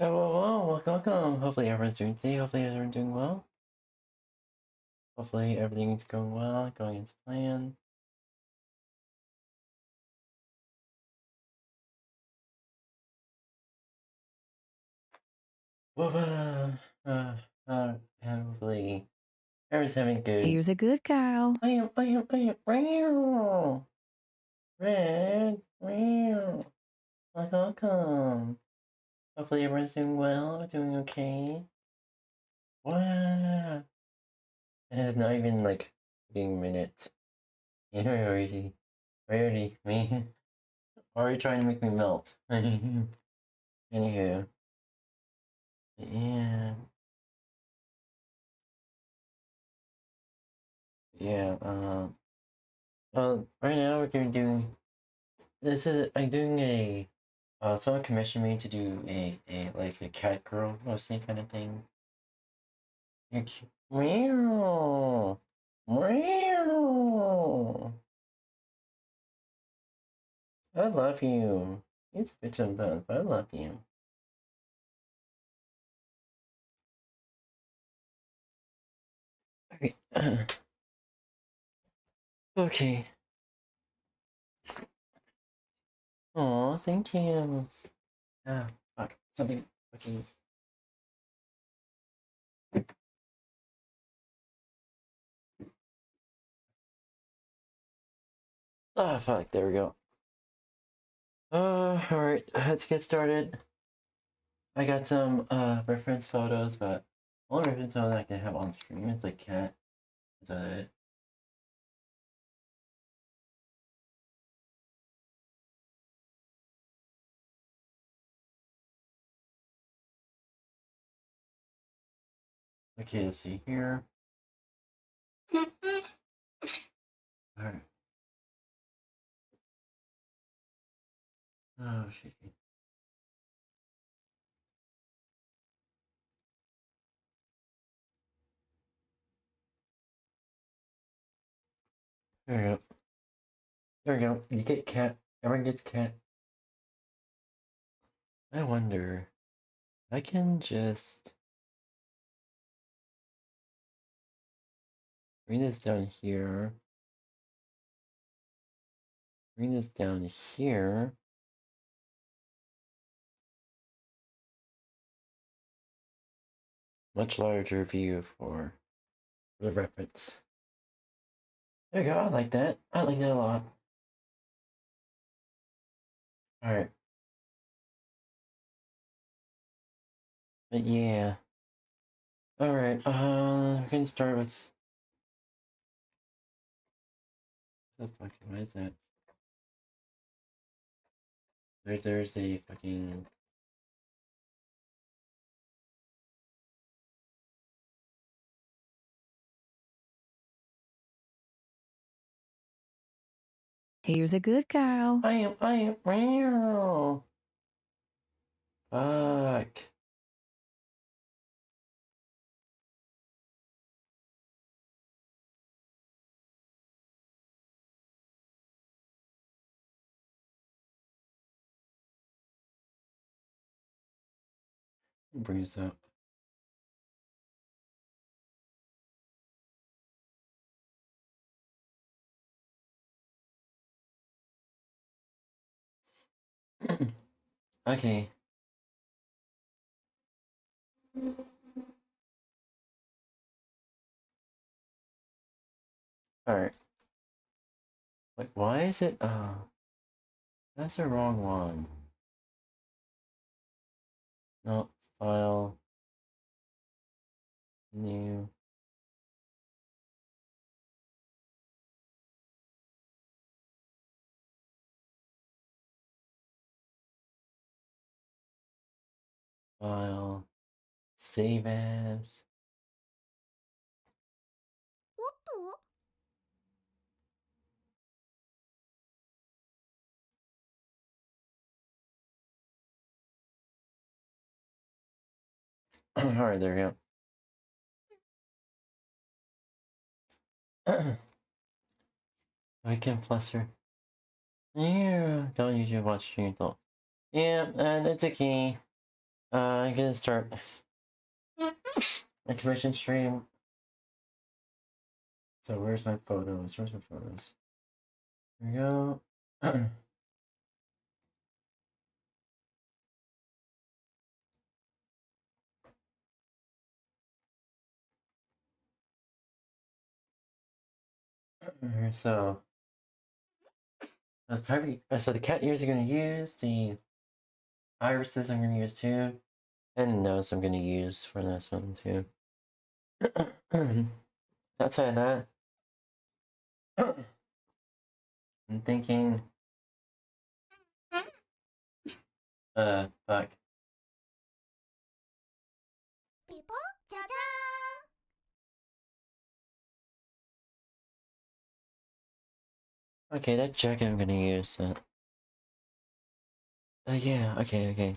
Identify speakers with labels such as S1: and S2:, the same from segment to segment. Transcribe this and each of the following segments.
S1: Well, welcome. Hopefully everyone's doing today. Hopefully everyone's doing well. Hopefully everything's going well, going as planned. Well, hopefully everyone's having good.
S2: Here's a good cow.
S1: I am, meow. Red, meow. Welcome. Hopefully everyone's doing well, doing okay. Wow. It's not even like being minutes. You know, already, me. Already trying to make me melt. Anywho. Yeah. Yeah, right now we're gonna do, I'm doing a, someone commissioned me to do like a cat girl mostly kind of thing. Meow! Meow! I love you. It's a bitch sometimes, but I love you. Okay. Okay. Aw, thank you. Ah, fuck. Something fucking... Ah, fuck. There we go. Alright. Let's get started. I got some, reference photos, but only reference photos I can have on stream is like cat. Is that it? Okay, let's see here. Alright. Oh, shit. There we go. There we go. You get cat. Everyone gets cat. I wonder. I can just bring this down here. Bring this down here. Much larger view for the reference. There you go. I like that. I like that a lot. Alright. But yeah. Alright, we're gonna start with The fuck? Why is that? There's a fucking.
S2: Here's a good cow.
S1: I am real. Fuck. Brings up. Okay. Alright. Wait, why is it? That's the wrong one. No, file. New. File. Save as. Alright, there we go. I can fluster. Yeah, don't usually watch stream though. Yeah, and it's a key. I'm gonna start a commission stream. So where's my photos? Where's my photos? Here we go. So so the cat ears I'm gonna use, the irises I'm gonna use too, and the nose I'm gonna use for this one too. Outside of that, I'm thinking, fuck. Okay, that jacket I'm gonna use. Yeah. Okay.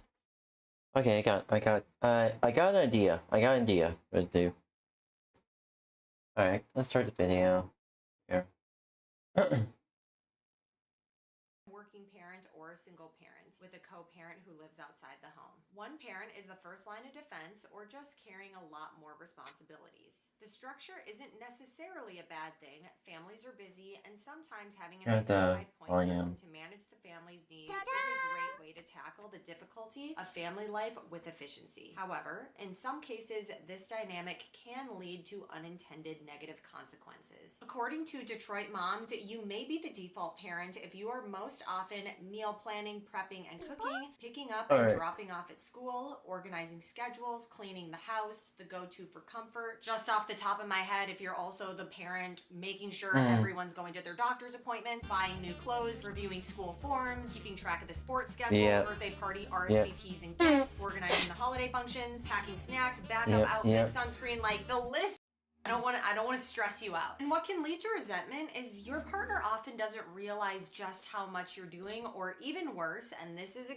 S1: Okay, I got an idea. I got an idea. What to do? All right, let's start the video. Here.
S3: Working parent or a single parent with a co-parent who lives outside the home. One parent is the first line of defense or just carrying a lot more responsibilities. The structure isn't necessarily a bad thing. Families are busy, and sometimes having an identified point person to manage the family's needs is a great way to tackle the difficulty of family life with efficiency. However, in some cases, this dynamic can lead to unintended negative consequences. According to Detroit Moms, you may be the default parent if you are most often meal planning, prepping, and cooking, picking up and dropping off at school, organizing schedules, cleaning the house, the go-to for comfort. Just off the top of my head, if you're also the parent making sure everyone's going to their doctor's appointments, buying new clothes, reviewing school forms, keeping track of the sports schedule, birthday party RSVPs and gifts, organizing the holiday functions, packing snacks, backup outfits, sunscreen, like the list. I don't want to stress you out. And what can lead to resentment is your partner often doesn't realize just how much you're doing, or even worse, and this is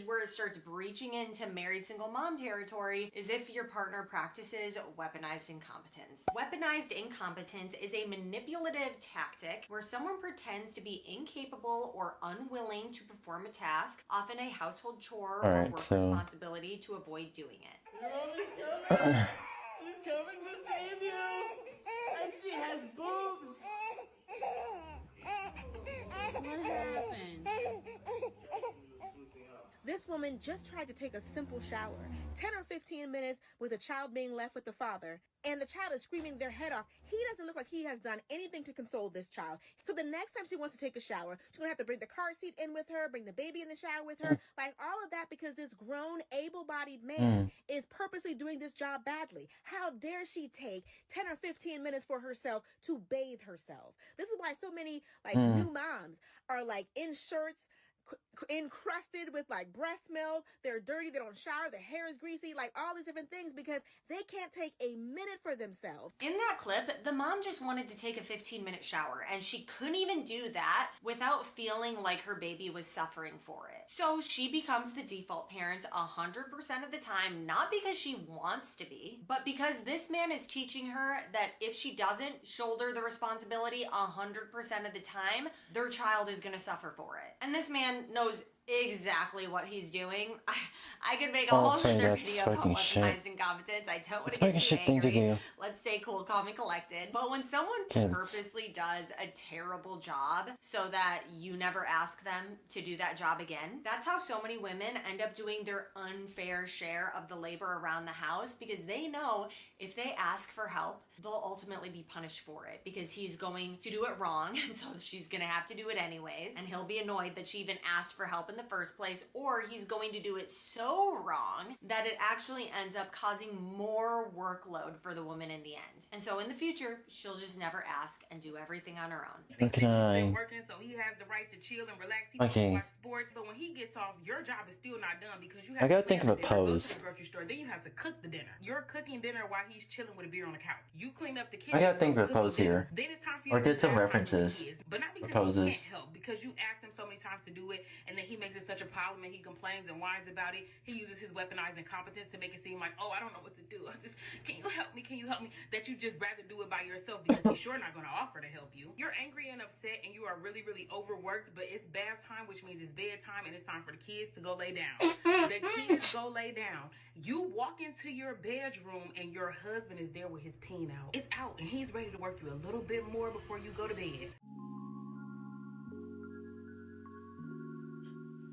S3: where it starts breaching into married single mom territory, is if your partner practices weaponized incompetence. Weaponized incompetence is a manipulative tactic where someone pretends to be incapable or unwilling to perform a task, often a household chore or work responsibility, to avoid doing it.
S4: She's coming to save you! And she has boobs! What happened?
S5: This woman just tried to take a simple shower, 10 or 15 minutes with a child being left with the father, and the child is screaming their head off. He doesn't look like he has done anything to console this child. So the next time she wants to take a shower, she's going to have to bring the car seat in with her, bring the baby in the shower with her, like all of that because this grown, able-bodied man is purposely doing this job badly. How dare she take 10 or 15 minutes for herself to bathe herself? This is why so many new moms are like in shirts, encrusted with like breast milk, they're dirty, they don't shower, their hair is greasy, like all these different things because they can't take a minute for themselves.
S3: In that clip, the mom just wanted to take a 15-minute shower and she couldn't even do that without feeling like her baby was suffering for it. So she becomes the default parent 100% of the time, not because she wants to be, but because this man is teaching her that if she doesn't shoulder the responsibility 100% of the time, their child is gonna suffer for it. And this man knows exactly what he's doing. I could make a whole other video about weaponized incompetence. I don't want to get too angry. Let's stay cool, calm, and collected. But when someone purposely does a terrible job so that you never ask them to do that job again, that's how so many women end up doing their unfair share of the labor around the house because they know if they ask for help, they'll ultimately be punished for it because he's going to do it wrong, and so she's gonna have to do it anyways, and he'll be annoyed that she even asked for help in the first place, or he's going to do it so wrong that it actually ends up causing more workload for the woman in the end. And so in the future, she'll just never ask and do everything on her own.
S1: How can I...
S4: working, so he has the right to chill and relax. He wants to watch sports, but when he gets off, your job is still not done because you have to
S1: think of a pose.
S4: Go to the grocery store, then you have to cook the dinner. You're cooking dinner while he's chilling with a beer on the couch. You clean up the kitchen.
S1: I gotta think of a pose here.
S4: Then it's time for you
S1: or get some references.
S4: But not because
S1: poses.
S4: he can't help, because you asked him so many times to do it, and then he makes it such a problem, and he complains and whines about it. He uses his weaponized incompetence to make it seem like, oh, I don't know what to do. Can you help me? Can you help me? That you just rather do it by yourself because he's sure not going to offer to help you. You're angry and upset, and you are really, really overworked, but it's bath time, which means it's bedtime, and it's time for the kids to go lay down. The kids go lay down. You walk into your bedroom, and your husband is there with his peen out. It's out, and he's ready to work you a little bit more before you go to bed.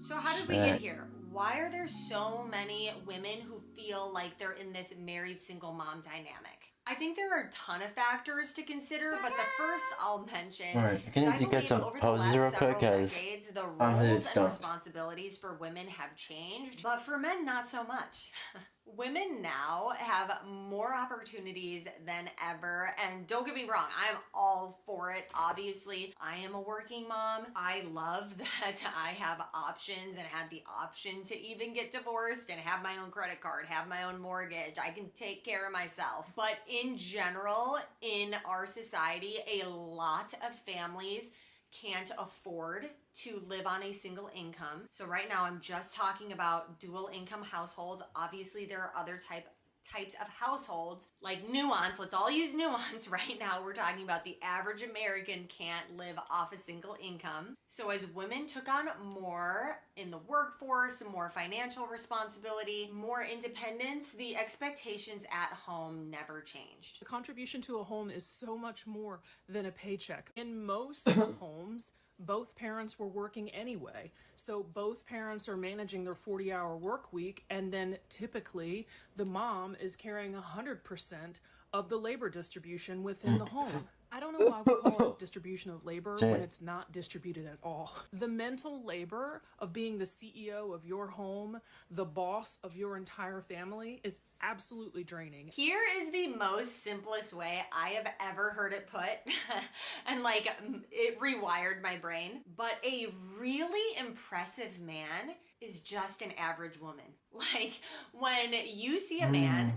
S3: So how did we get here? Why are there so many women who feel like they're in this married single mom dynamic? I think there are a ton of factors to consider, but the first I'll mention
S1: Can
S3: is I
S1: you get some
S3: over the
S1: poses
S3: last
S1: real
S3: several
S1: quick,
S3: decades, the roles and responsibilities for women have changed, but for men, not so much. Women now have more opportunities than ever, and don't get me wrong, I'm all for it. Obviously, I am a working mom. I love that I have options and have the option to even get divorced and have my own credit card, have my own mortgage. I can take care of myself. But in general, in our society, a lot of families can't afford to live on a single income. So right now I'm just talking about dual income households. Obviously there are other types of households like nuance. Let's all use nuance. Right now we're talking about the average American can't live off a single income. So as women took on more in the workforce, more financial responsibility, more independence, the expectations at home never changed.
S6: The contribution to a home is so much more than a paycheck. In most homes, both parents were working anyway. So both parents are managing their 40-hour work week, and then typically the mom is carrying 100% of the labor distribution within the home. I don't know why we call it distribution of labor when it's not distributed at all. The mental labor of being the CEO of your home, the boss of your entire family, is absolutely draining.
S3: Here is the most simplest way I have ever heard it put, and like it rewired my brain, but a really impressive man is just an average woman. Like when you see a man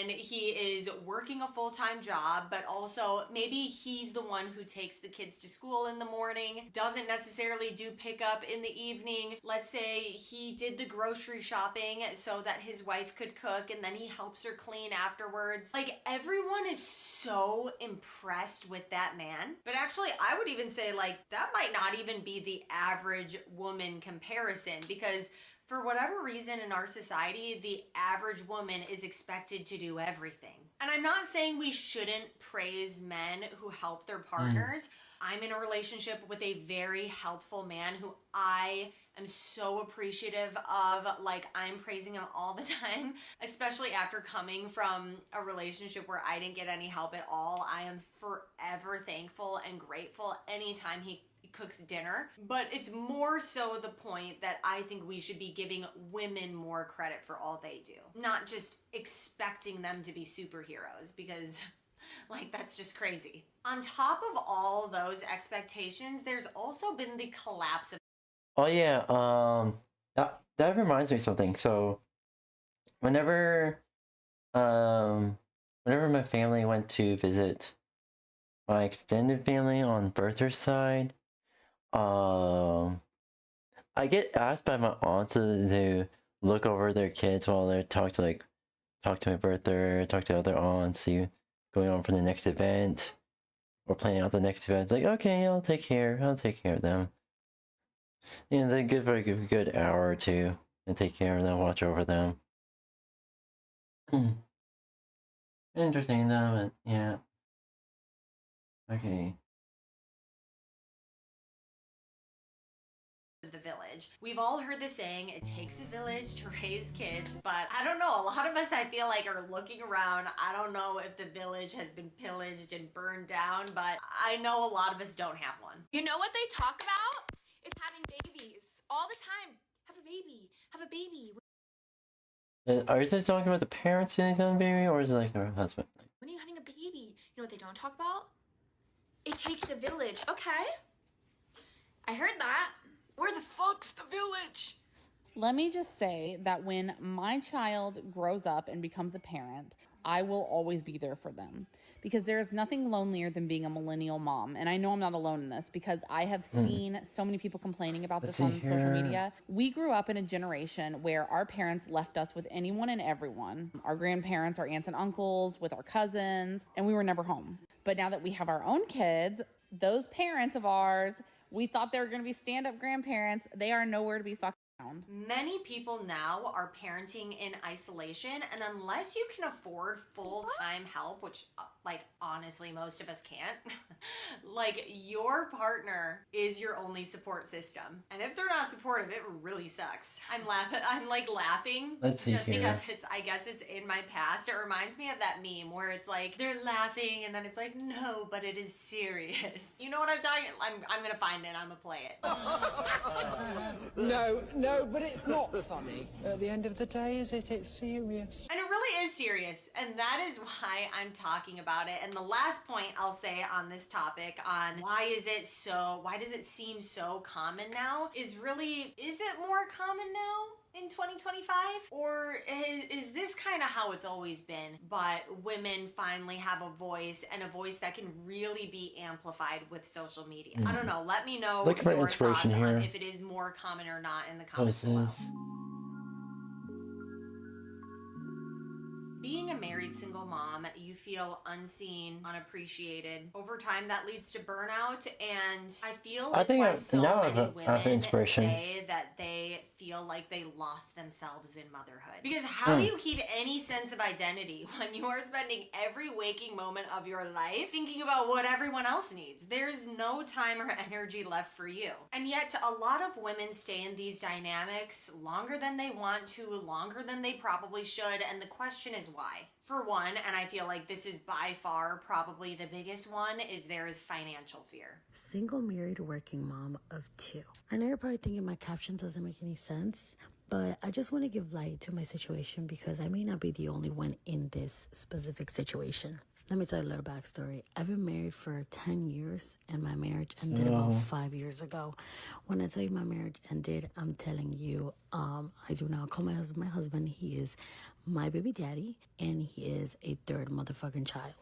S3: and he is working a full-time job, but also maybe he's the one who takes the kids to school in the morning, doesn't necessarily do pickup in the evening. Let's say he did the grocery shopping so that his wife could cook and then he helps her clean afterwards. Like everyone is so impressed with that man. But actually I would even say like that might not even be the average woman comparison, because for whatever reason in our society, the average woman is expected to do everything. And I'm not saying we shouldn't praise men who help their partners. I'm in a relationship with a very helpful man who I I'm so appreciative of, like, I'm praising him all the time, especially after coming from a relationship where I didn't get any help at all. I am forever thankful and grateful anytime he cooks dinner. But it's more so the point that I think we should be giving women more credit for all they do, not just expecting them to be superheroes, because like, that's just crazy. On top of all those expectations, there's also been the collapse of...
S1: Oh yeah, that reminds me of something. So whenever whenever my family went to visit my extended family on birther's side, I get asked by my aunts to look over their kids while they talk to my birther, talk to other aunts, see going on for the next event or planning out the next event. It's like, okay, I'll take care of them. And they give like a good hour or two and take care of them, watch over them. Entertain them, and yeah. Okay.
S3: the village. We've all heard the saying, it takes a village to raise kids, but I don't know, a lot of us, I feel like, are looking around. I don't know if the village has been pillaged and burned down, but I know a lot of us don't have one.
S7: You know what they talk about? Is having babies all the time. Have a baby, have a baby.
S1: Are you talking about the parents having a baby, or is it like their husband?
S7: When are you having a baby? You know what they don't talk about? It takes a village. Okay. I heard that. Where the fuck's the village?
S8: Let me just say that when my child grows up and becomes a parent, I will always be there for them. Because there is nothing lonelier than being a millennial mom. And I know I'm not alone in this because I have seen so many people complaining about this on social media. We grew up in a generation where our parents left us with anyone and everyone. Our grandparents, our aunts and uncles, with our cousins, and we were never home. But now that we have our own kids, those parents of ours, we thought they were going to be stand-up grandparents. They are nowhere to be fucking found.
S3: Many people now are parenting in isolation, and unless you can afford full-time help, which, like, honestly, most of us can't, like, your partner is your only support system. And if they're not supportive, it really sucks. I'm laughing.
S1: Let's see
S3: just
S1: here.
S3: because I guess it's in my past. It reminds me of that meme where it's like, they're laughing, and then it's like, no, but it is serious. You know what I'm talking? I'm gonna find it, I'm gonna play it.
S9: No, but it's not funny. At the end of the day, is it? It's serious.
S3: And it really is serious, and that is why I'm talking about it. And the last point I'll say on this topic on why does it seem so common now is really, is it more common now in 2025? Or is this kind of how it's always been, but women finally have a voice, and a voice that can really be amplified with social media? I don't know, let me know
S1: Look for
S3: your
S1: inspiration
S3: thoughts
S1: here.
S3: on if it is more common or not in the comments below. Being a married single mom, you feel unseen, unappreciated. Over time, that leads to burnout, and I feel it's why so many women say that they feel like they lost themselves in motherhood. Because how do you keep any sense of identity when you are spending every waking moment of your life thinking about what everyone else needs? There's no time or energy left for you. And yet, a lot of women stay in these dynamics longer than they want to, longer than they probably should, and the question is why? For one, and I feel like this is by far probably the biggest one, is there is financial fear.
S10: Single, married, working mom of 2. I know you're probably thinking my caption doesn't make any sense, but I just want to give light to my situation because I may not be the only one in this specific situation. Let me tell you a little backstory. I've been married for 10 years, and my marriage ended about 5 years ago. When I tell you my marriage ended, I'm telling you, I do not call my husband my husband. He is my baby daddy, and he is a third motherfucking child.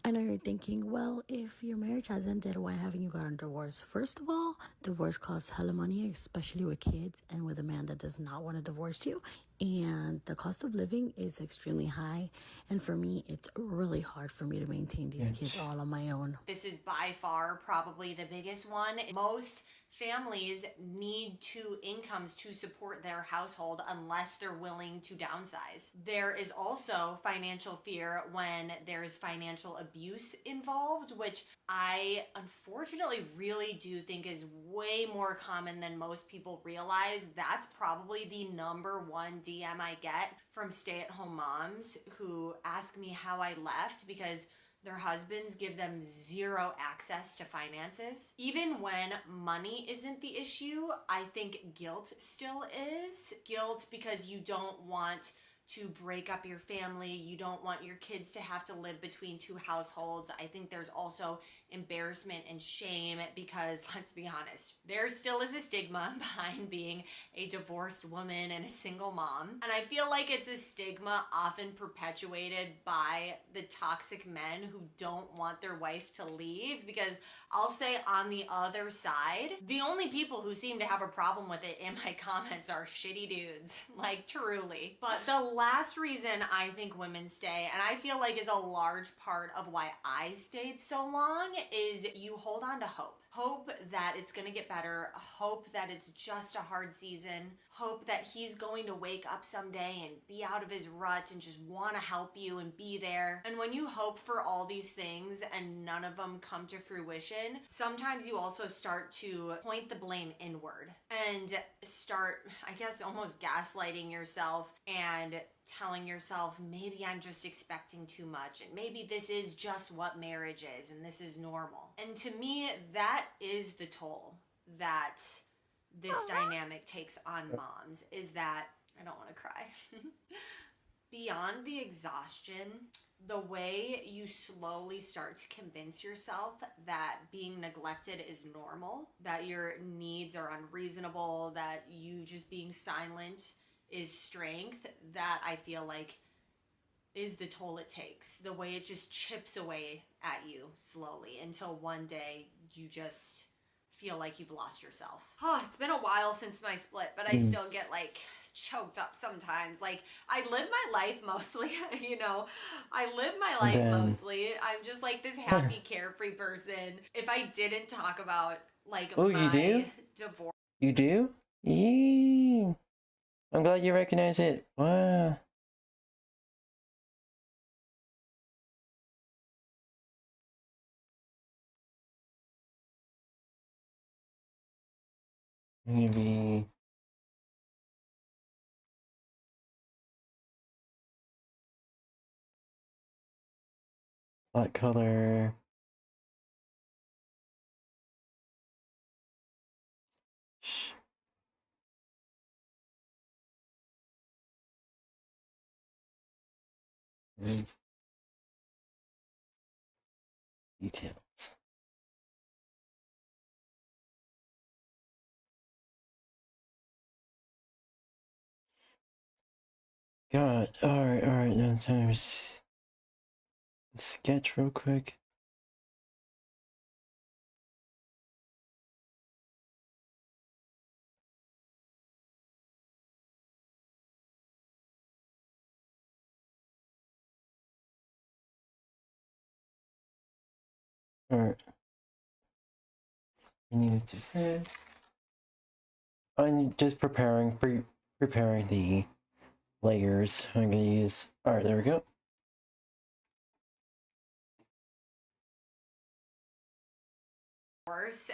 S10: I know you're thinking, well, if your marriage has ended, why haven't you gotten a divorce? First of all, divorce costs hella money, especially with kids and with a man that does not want to divorce you. And the cost of living is extremely high. And for me, it's really hard for me to maintain these kids all on my own.
S3: This is by far probably the biggest one. Most Families need two incomes to support their household unless they're willing to downsize. There is also financial fear when there's financial abuse involved, which I unfortunately really do think is way more common than most people realize. That's probably the #1 DM I get from stay-at-home moms who ask me how I left because their husbands give them zero access to finances. Even when money isn't the issue, I think guilt still is. Guilt because you don't want to break up your family. You don't want your kids to have to live between two households. I think there's also embarrassment and shame because, let's be honest, there still is a stigma behind being a divorced woman and a single mom. And I feel like it's a stigma often perpetuated by the toxic men who don't want their wife to leave, because I'll say on the other side, the only people who seem to have a problem with it in my comments are shitty dudes, like truly. But the last reason I think women stay, and I feel like is a large part of why I stayed so long, is you hold on to hope. Hope that it's gonna get better, hope that it's just a hard season, hope that he's going to wake up someday and be out of his rut and just wanna help you and be there. And when you hope for all these things and none of them come to fruition, sometimes you also start to point the blame inward and start, I guess, almost gaslighting yourself and telling yourself, maybe I'm just expecting too much and maybe this is just what marriage is and this is normal. And to me, that is the toll that this dynamic takes on moms, is that, I don't want to cry. Beyond the exhaustion, the way you slowly start to convince yourself that being neglected is normal, that your needs are unreasonable, that you just being silent is strength, that I feel like is the toll it takes. The way it just chips away at you slowly until one day you just feel like you've lost yourself. Oh, it's been a while since my split, but I still get like choked up sometimes. Like, I live my life mostly, you know, I live my life mostly. I'm just like this happy, carefree person. If I didn't talk about like my divorce.
S1: You do? Yeah. I'm glad you recognize it. Wow. Maybe what color? Shh. Details. God, alright, now time to sketch real quick. Alright. I'm just preparing the layers I'm gonna use. Alright, there we go.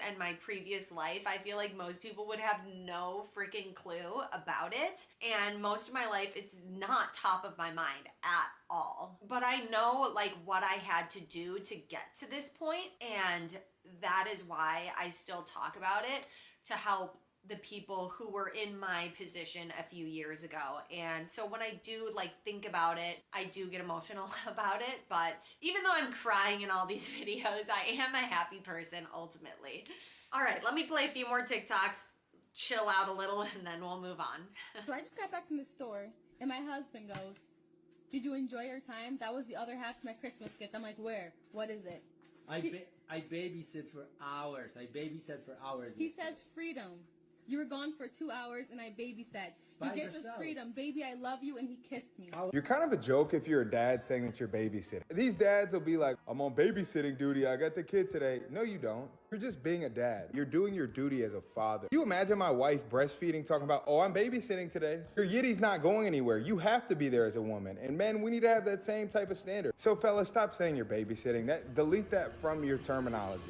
S3: And my previous life, I feel like most people would have no freaking clue about it. And most of my life, it's not top of my mind at all. But I know like what I had to do to get to this point, and that is why I still talk about it, to help the people who were in my position a few years ago. And so when I do like think about it, I do get emotional about it. But even though I'm crying in all these videos, I am a happy person ultimately. All right, let me play a few more TikToks, chill out a little, and then we'll move on.
S11: So I just got back from the store and my husband goes, "Did you enjoy your time? That was the other half to my Christmas gift." I'm like, "Where? What is it?"
S12: I babysit for hours. I babysat for hours.
S11: He says, "Freedom. You were gone for 2 hours and I babysat.
S12: by
S11: He gave us
S12: herself.
S11: freedom. Baby, I love you, and he kissed me.
S13: You're kind of a joke if you're a dad saying that you're babysitting. These dads will be like, I'm on babysitting duty. I got the kid today. No, you don't. You're just being a dad. You're doing your duty as a father. You imagine my wife breastfeeding, talking about, oh, I'm babysitting today. Your yitty's not going anywhere. You have to be there as a woman. And men, we need to have that same type of standard. So fellas, stop saying you're babysitting. Delete that from your terminology.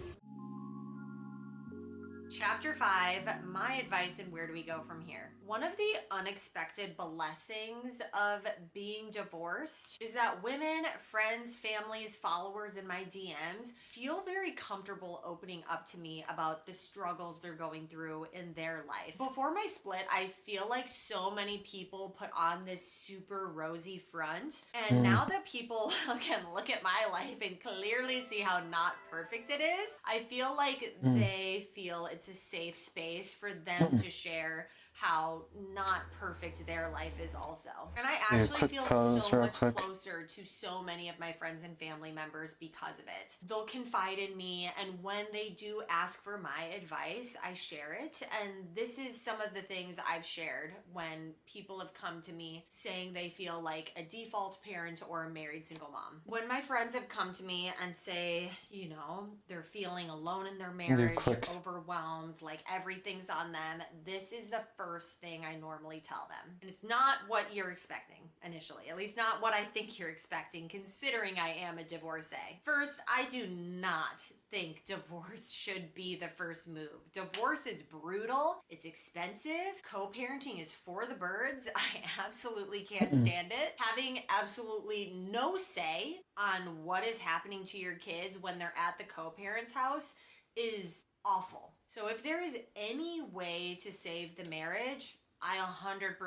S3: Chapter 5, my advice and where do we go from here? One of the unexpected blessings of being divorced is that women, friends, families, followers in my DMs feel very comfortable opening up to me about the struggles they're going through in their life. Before my split, I feel like so many people put on this super rosy front, and now that people can look at my life and clearly see how not perfect it is, I feel like they feel it's a safe space for them to share how not perfect their life is also. And I actually feel so much closer to so many of my friends and family members because of it. They'll confide in me, and when they do ask for my advice, I share it. And this is some of the things I've shared when people have come to me saying they feel like a default parent or a married single mom. When my friends have come to me and say, you know, they're feeling alone in their marriage, they're overwhelmed, like everything's on them, this is the first thing I normally tell them. And it's not what you're expecting initially, at least not what I think you're expecting, considering I am a divorcee. First, I do not think divorce should be the first move. Divorce is brutal, it's expensive, co-parenting is for the birds. I absolutely can't stand it. Having absolutely no say on what is happening to your kids when they're at the co-parent's house is awful. So if there is any way to save the marriage, I 100%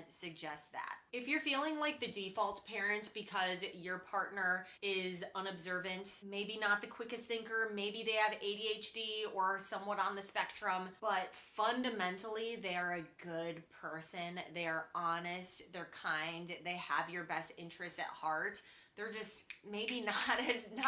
S3: suggest that. If you're feeling like the default parent because your partner is unobservant, maybe not the quickest thinker, maybe they have ADHD or are somewhat on the spectrum, but fundamentally they're a good person, they're honest, they're kind, they have your best interests at heart, they're just maybe not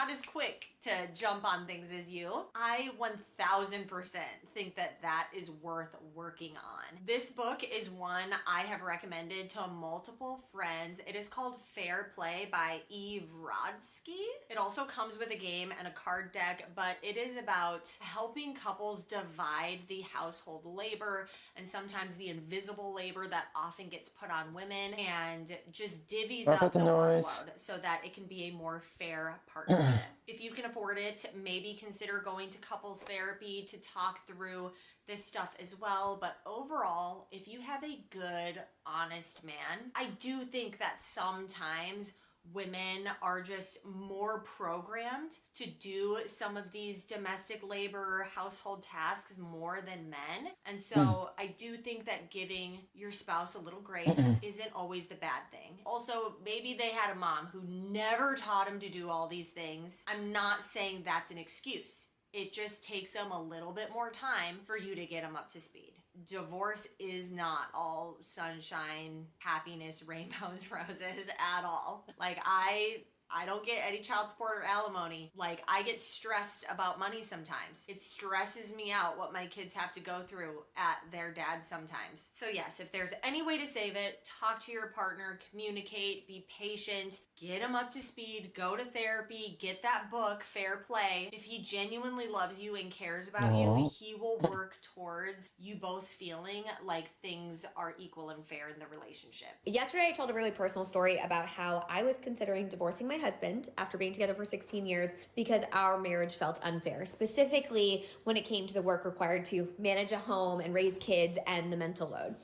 S3: as quick to jump on things as you. I 1000% think that is worth working on. This book is one I have recommended to multiple friends. It is called Fair Play by 𝙂𝙚𝙣𝙚𝙧𝙖𝙩. It also comes with a game and a card deck, but it is about helping couples divide the household labor and sometimes the invisible labor that often gets put on women, and just divvies up the workload so that it can be a more fair partnership. If you can afford it, maybe consider going to couples therapy to talk through this stuff as well. But overall, if you have a good, honest man, I do think that sometimes women are just more programmed to do some of these domestic labor, household tasks more than men. And so I do think that giving your spouse a little grace isn't always the bad thing. Also, maybe they had a mom who never taught them to do all these things. I'm not saying that's an excuse. It just takes them a little bit more time for you to get them up to speed. Divorce is not all sunshine, happiness, rainbows, roses at all. Like, I don't get any child support or alimony. Like, I get stressed about money sometimes. It stresses me out what my kids have to go through at their dad sometimes. So yes, if there's any way to save it, talk to your partner, communicate, be patient, get him up to speed, go to therapy, get that book, Fair Play. If he genuinely loves you and cares about you, he will work towards you both feeling like things are equal and fair in the relationship.
S14: Yesterday, I told a really personal story about how I was considering divorcing my husband after being together for 16 years because our marriage felt unfair, specifically when it came to the work required to manage a home and raise kids and the mental load.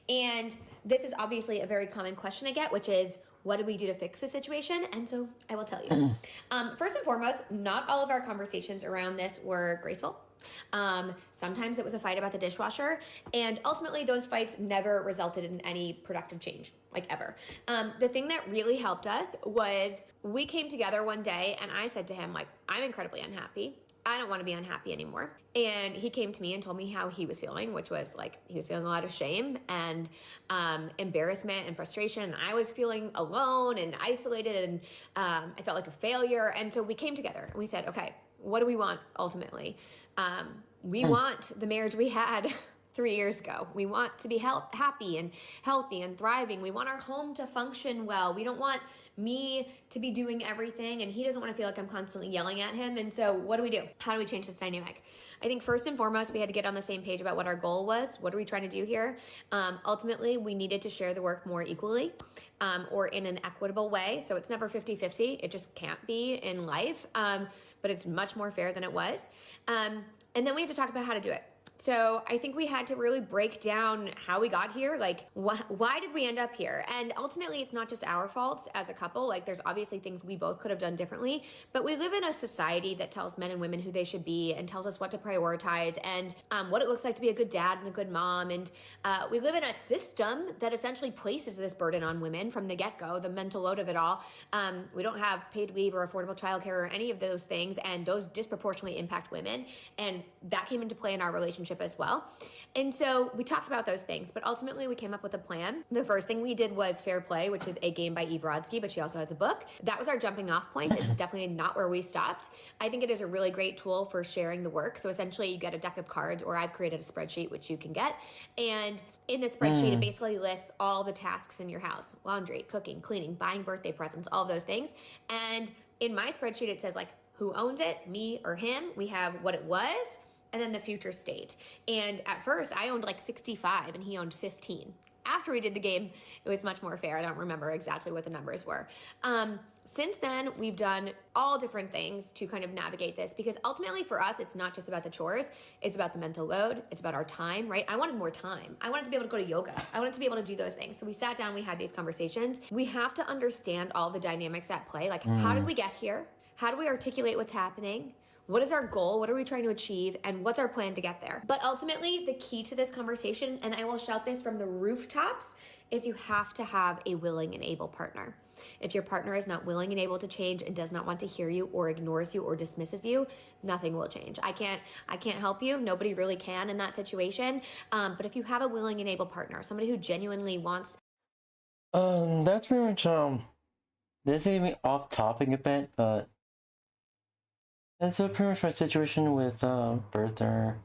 S14: And this is obviously a very common question I get, which is, what do we do to fix the situation? And so I will tell you. First and foremost, not all of our conversations around this were graceful. Sometimes it was a fight about the dishwasher, and ultimately those fights never resulted in any productive change, like ever. The thing that really helped us was we came together one day and I said to him, like, I'm incredibly unhappy. I don't want to be unhappy anymore. And he came to me and told me how he was feeling, which was like, he was feeling a lot of shame and embarrassment and frustration. And I was feeling alone and isolated, and I felt like a failure. And so we came together and we said, okay, what do we want ultimately? We want the marriage we had 3 years ago. We want to be happy and healthy and thriving. We want our home to function well. We don't want me to be doing everything, and he doesn't want to feel like I'm constantly yelling at him. And so what do we do? How do we change this dynamic? I think first and foremost, we had to get on the same page about what our goal was. What are we trying to do here? Ultimately, we needed to share the work more equally, or in an equitable way. So it's never 50-50. It just can't be in life, but it's much more fair than it was. And then we had to talk about how to do it. So I think we had to really break down how we got here, like why did we end up here? And ultimately, it's not just our faults as a couple. Like, there's obviously things we both could have done differently, but we live in a society that tells men and women who they should be and tells us what to prioritize and what it looks like to be a good dad and a good mom. And we live in a system that essentially places this burden on women from the get-go, the mental load of it all. We don't have paid leave or affordable childcare or any of those things, and those disproportionately impact women. And that came into play in our relationship as well. And so we talked about those things, but ultimately we came up with a plan. The first thing we did was Fair Play, which is a game by 𝙂𝙚𝙣𝙚𝙧𝙖, but she also has a book. That was our jumping off point. It's definitely not where we stopped. I think it is a really great tool for sharing the work. So essentially you get a deck of cards, or I've created a spreadsheet, which you can get. And in the spreadsheet, it basically lists all the tasks in your house: laundry, cooking, cleaning, buying birthday presents, all those things. And in my spreadsheet, it says like who owns it, me or him. We have what it was, and then the future state. And at first I owned like 65 and he owned 15. After we did the game, it was much more fair. I don't remember exactly what the numbers were. Since then, we've done all different things to kind of navigate this, because ultimately for us, it's not just about the chores. It's about the mental load. It's about our time, right? I wanted more time. I wanted to be able to go to yoga. I wanted to be able to do those things. So we sat down, we had these conversations. We have to understand all the dynamics at play. Like, how did we get here? How do we articulate what's happening? What is our goal? What are we trying to achieve? And what's our plan to get there? But ultimately, the key to this conversation, and I will shout this from the rooftops, is you have to have a willing and able partner. If your partner is not willing and able to change and does not want to hear you or ignores you or dismisses you, nothing will change. I can't help you. Nobody really can in that situation. But if you have a willing and able partner, somebody who genuinely wants...
S1: That's pretty much, this is gonna be off topic a bit, but and so pretty much my situation with birther.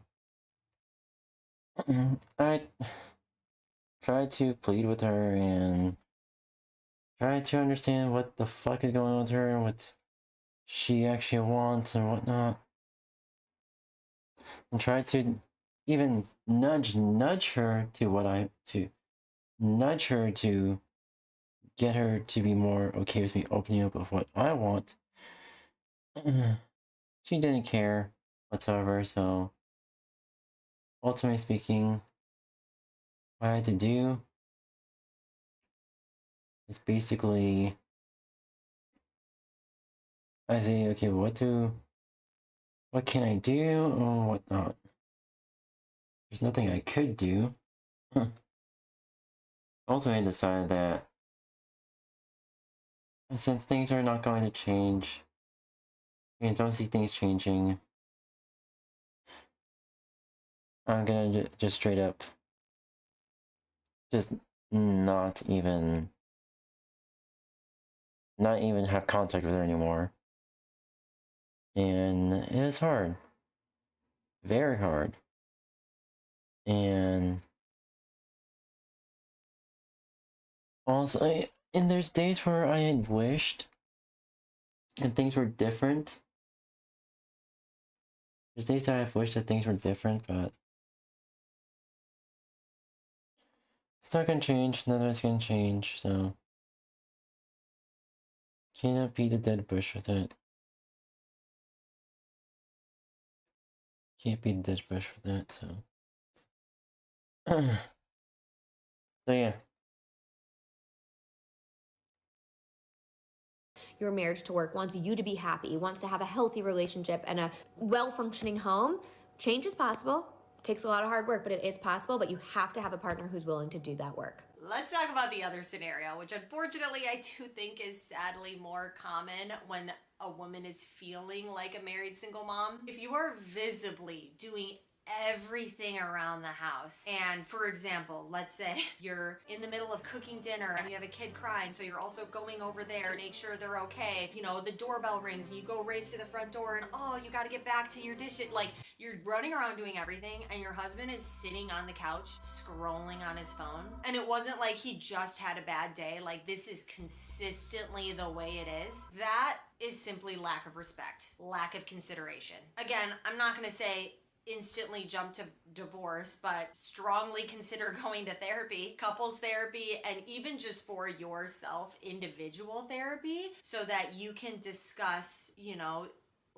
S1: I tried to plead with her and try to understand what the fuck is going on with her and what she actually wants and whatnot, and try to even nudge her to nudge her to get her to be more okay with me opening up of what I want. She didn't care whatsoever, so ultimately speaking, what I had to do is basically I say, okay, what can I do or whatnot? There's nothing I could do. Ultimately, I decided that since things are not going to change, and don't see things changing, I'm gonna just straight up just not even have contact with her anymore. And it was hard. Very hard. And also, and there's days where I had wished and things were different. There's days that I've wished that things were different, but it's not gonna change, none of it's gonna change, so cannot beat a dead bush with it. Can't beat a dead bush with that, so. So yeah.
S14: Your marriage to work, wants you to be happy, wants to have a healthy relationship and a well-functioning home. Change is possible. It takes a lot of hard work, but it is possible, but you have to have a partner who's willing to do that work.
S3: Let's talk about the other scenario, which unfortunately I do think is sadly more common when a woman is feeling like a married single mom. If you are visibly doing everything around the house, and for example, let's say you're in the middle of cooking dinner and you have a kid crying, so you're also going over there to make sure they're okay. You know, the doorbell rings and you go race to the front door and oh, you got to get back to your dishes. Like, You're running around doing everything and your husband is sitting on the couch scrolling on his phone. And it wasn't like he just had a bad day. Like, this is consistently the way it is. That is simply lack of respect, lack of consideration. Again, I'm not gonna say instantly jump to divorce, but strongly consider going to therapy, couples therapy, and even just for yourself, individual therapy, so that you can discuss, you know,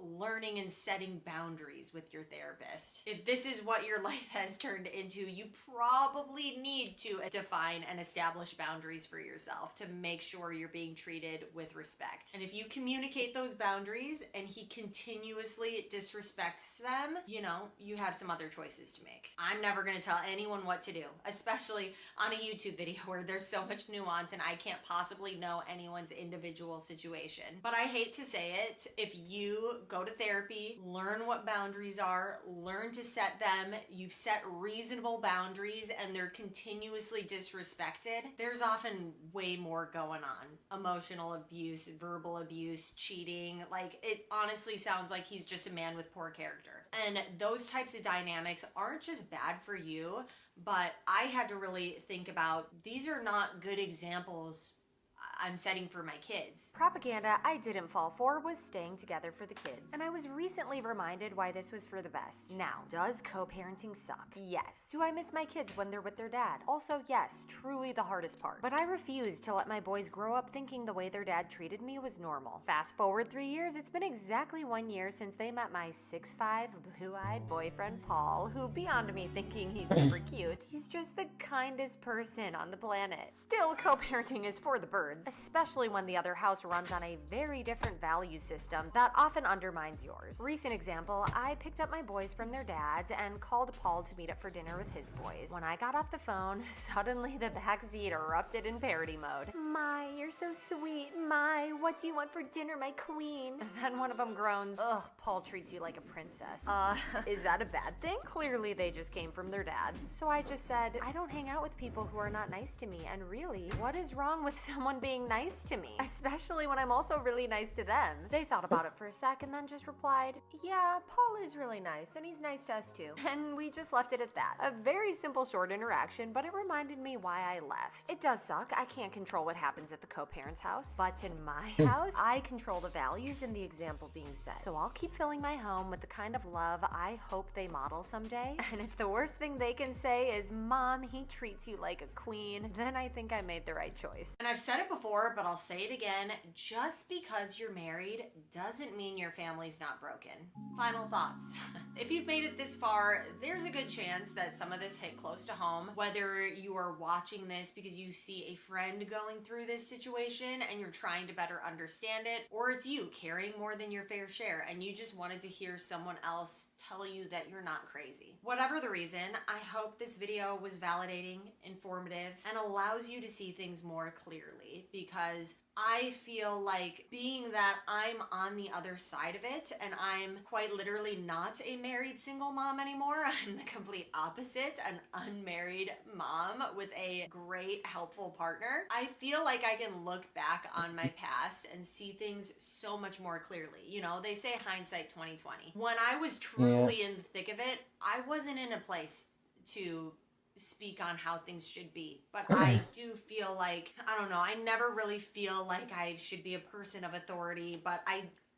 S3: learning and setting boundaries with your therapist. If this is what your life has turned into, you probably need to define and establish boundaries for yourself to make sure you're being treated with respect. And if you communicate those boundaries and he continuously disrespects them, you know, you have some other choices to make. I'm never gonna tell anyone what to do, especially on a YouTube video where there's so much nuance and I can't possibly know anyone's individual situation. But I hate to say it, if you go to therapy, learn what boundaries are, learn to set them, you've set reasonable boundaries and they're continuously disrespected, there's often way more going on. Emotional abuse, verbal abuse, cheating, like it honestly sounds like he's just a man with poor character. And those types of dynamics aren't just bad for you, but I had to really think about, these are not good examples I'm setting for my kids.
S15: Propaganda I didn't fall for was staying together for the kids. And I was recently reminded why this was for the best. Now, does co-parenting suck? Yes. Do I miss my kids when they're with their dad? Also, yes, truly the hardest part. But I refuse to let my boys grow up thinking the way their dad treated me was normal. Fast forward 3 years, it's been exactly 1 year since they met my 6'5", blue-eyed boyfriend Paul, who beyond me thinking he's super cute, he's just the kindest person on the planet. Still, co-parenting is for the birds, especially when the other house runs on a very different value system that often undermines yours. Recent example, I picked up my boys from their dads and called Paul to meet up for dinner with his boys. When I got off the phone, suddenly the backseat erupted in parody mode. My, you're so sweet. My, what do you want for dinner, my queen? And then one of them groans, ugh, Paul treats you like a princess. Is that a bad thing? Clearly they just came from their dads. So I just said, I don't hang out with people who are not nice to me, and really, what is wrong with someone being nice to me? Especially when I'm also really nice to them. They thought about it for a sec and then just replied, yeah, Paul is really nice and he's nice to us too. And we just left it at that. A very simple short interaction, but it reminded me why I left. It does suck. I can't control what happens at the co-parents' house, but in my house, I control the values and the example being set. So I'll keep filling my home with the kind of love I hope they model someday. And if the worst thing they can say is, Mom, he treats you like a queen, then I think I made the right choice.
S3: And I've said it before, but I'll say it again, just because you're married doesn't mean your family's not broken. Final thoughts. If you've made it this far, there's a good chance that some of this hit close to home, whether you are watching this because you see a friend going through this situation and you're trying to better understand it, or it's you carrying more than your fair share and you just wanted to hear someone else tell you that you're not crazy. Whatever the reason, I hope this video was validating, informative, and allows you to see things more clearly, because I feel like, being that I'm on the other side of it and I'm quite literally not a married single mom anymore, I'm the complete opposite, an unmarried mom with a great helpful partner, I feel like I can look back on my past and see things so much more clearly. You know, they say hindsight 2020. When I was truly in the thick of it, I wasn't in a place to speak on how things should be, but I do feel like, I don't know, I never really feel like I should be a person of authority, but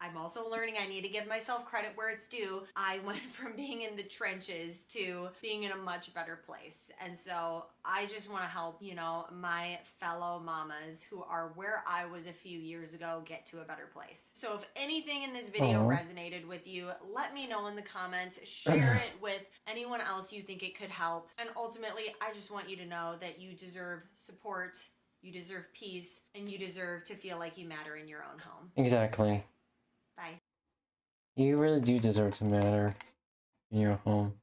S3: I'm also learning I need to give myself credit where it's due. I went from being in the trenches to being in a much better place. And so I just want to help, you know, my fellow mamas who are where I was a few years ago get to a better place. So if anything in this video resonated with you, let me know in the comments, share it with anyone else you think it could help. And ultimately, I just want you to know that you deserve support, you deserve peace, and you deserve to feel like you matter in your own home.
S1: Exactly.
S3: Bye.
S1: You really do deserve to matter in your home.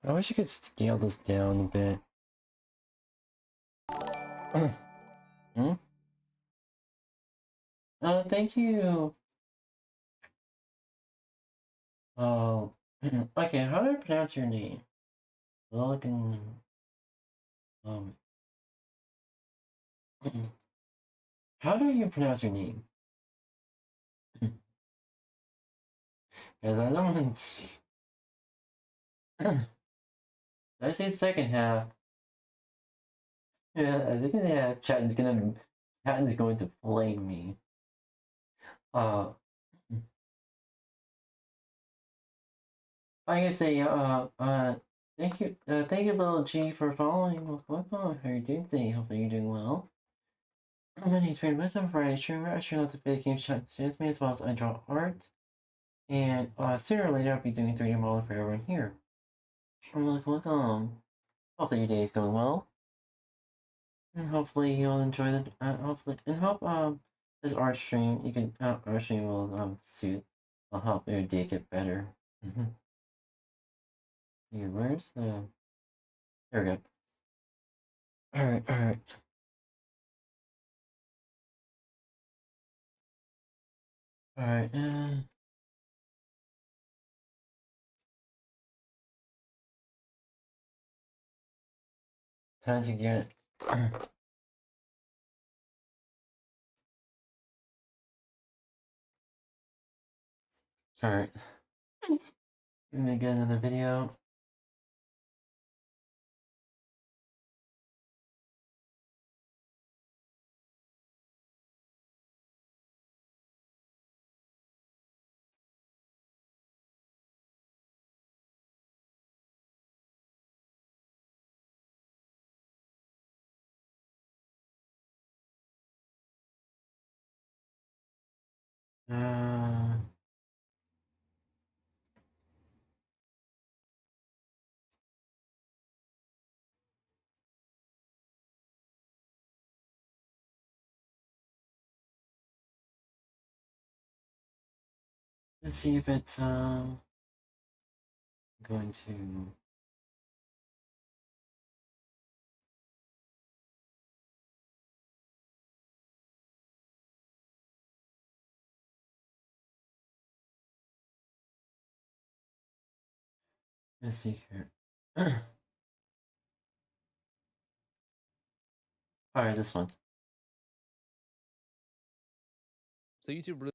S1: I wish I could scale this down a bit. Oh, thank you. Oh, okay, how do I pronounce your name? Logan. How do you pronounce your name? Because I don't want... I say the second half. Yeah, I think the chat is going to flame me. Like I say, thank you, little G, for following. Welcome. How are you doing today? Hopefully you're doing well. My name's Brandon West. I'm a variety streamer. I stream lots of video games, chat, students, as well as I draw art. And sooner or later, I'll be doing 3D modeling for everyone here. Welcome. Hopefully your day is going well. And hopefully you'll enjoy the, this art stream, art stream will, will help your day get better. Here, where's the... There we go. Alright. Alright, time to get... Alright. Let me get another video. Let's see if it's, going to... Let's see here. Alright, this one.
S16: So YouTube